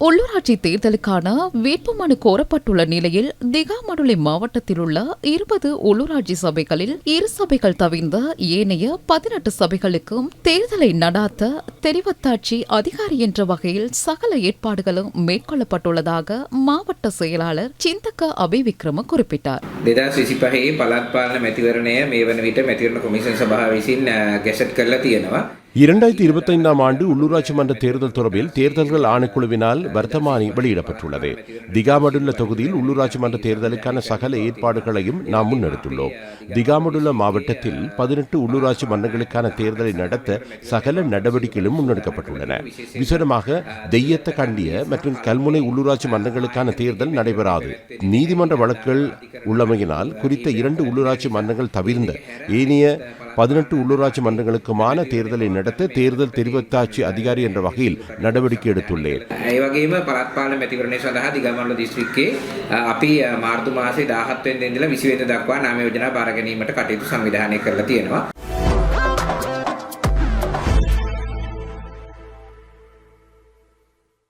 உள்ளூராட்சி தேர்தலுக்கான வேட்புமனு கோரப்பட்டுள்ள நிலையில் திகாமடுலை மாவட்டத்தில் உள்ள 20 உள்ளூராட்சி சபைகளில் 2 சபைகள் தவிர்ந்த ஏனைய 18 சபைகளுக்கும் தேர்தலை நடாத்த தெரிவத்தாட்சி அதிகாரி என்ற வகையில் சகல ஏற்பாடுகளும் மேற்கொள்ளப்பட்டுள்ளதாக மாவட்ட செயலாளர் சிந்தக்க அபிவிக்ரம குறிப்பிட்டார். 2025 පළාත් පාලන මැතිවරණය මේ වන විට මැතිවරණ කොමිෂන් සභාව විසින් ගැසට් කරලා තියෙනවා. 2025 ஆண்டு உள்ளூராட்சி மன்ற தேர்தல் தொடர்பில் தேர்தல்கள் ஆணைக்குழுவினால் வர்த்தமானி வெளியிடப்பட்டுள்ளது. திகாமடுல்ல தொகுதியில் உள்ளூராட்சி மன்ற தேர்தலுக்கான சகல ஏற்பாடுகளையும் நாம் முன்னெடுத்துள்ளோம். திகாமடுல்ல மாவட்டத்தில் 18 உள்ளூராட்சி மன்றங்களுக்கான தேர்தலை நடத்த சகல நடவடிக்கைகளும் முன்னெடுக்கப்பட்டுள்ளன. விசேடமாக தெய்யத்த கண்டிய மற்றும் கல்முனை உள்ளூராட்சி மன்றங்களுக்கான தேர்தல் நடைபெறாது. நீதிமன்ற வழக்குகள் உள்ளமையினால் குறித்த 2 உள்ளூராட்சி மன்றங்கள் தவிர்ந்த ஏனைய 18 உள்ளூராட்சி மன்றங்களுக்குமான தேர்தலை நடத்த தேர்தல் தெரிவத்தாட்சி அதிகாரி என்ற வகையில் நடவடிக்கை எடுத்துள்ளேன். ඒ වගේම පළාත් පාලන මැතිවරණය සඳහා දිගමඩුල්ල දිස්ත්‍රික්කයේ අපි මාර්තු මාසයේ 17 වෙනිදා ඉඳලා 20 වෙනිදා දක්වා නාම යෝජනා බාර ගැනීමට කටයුතු සංවිධානය කරලා තියෙනවා.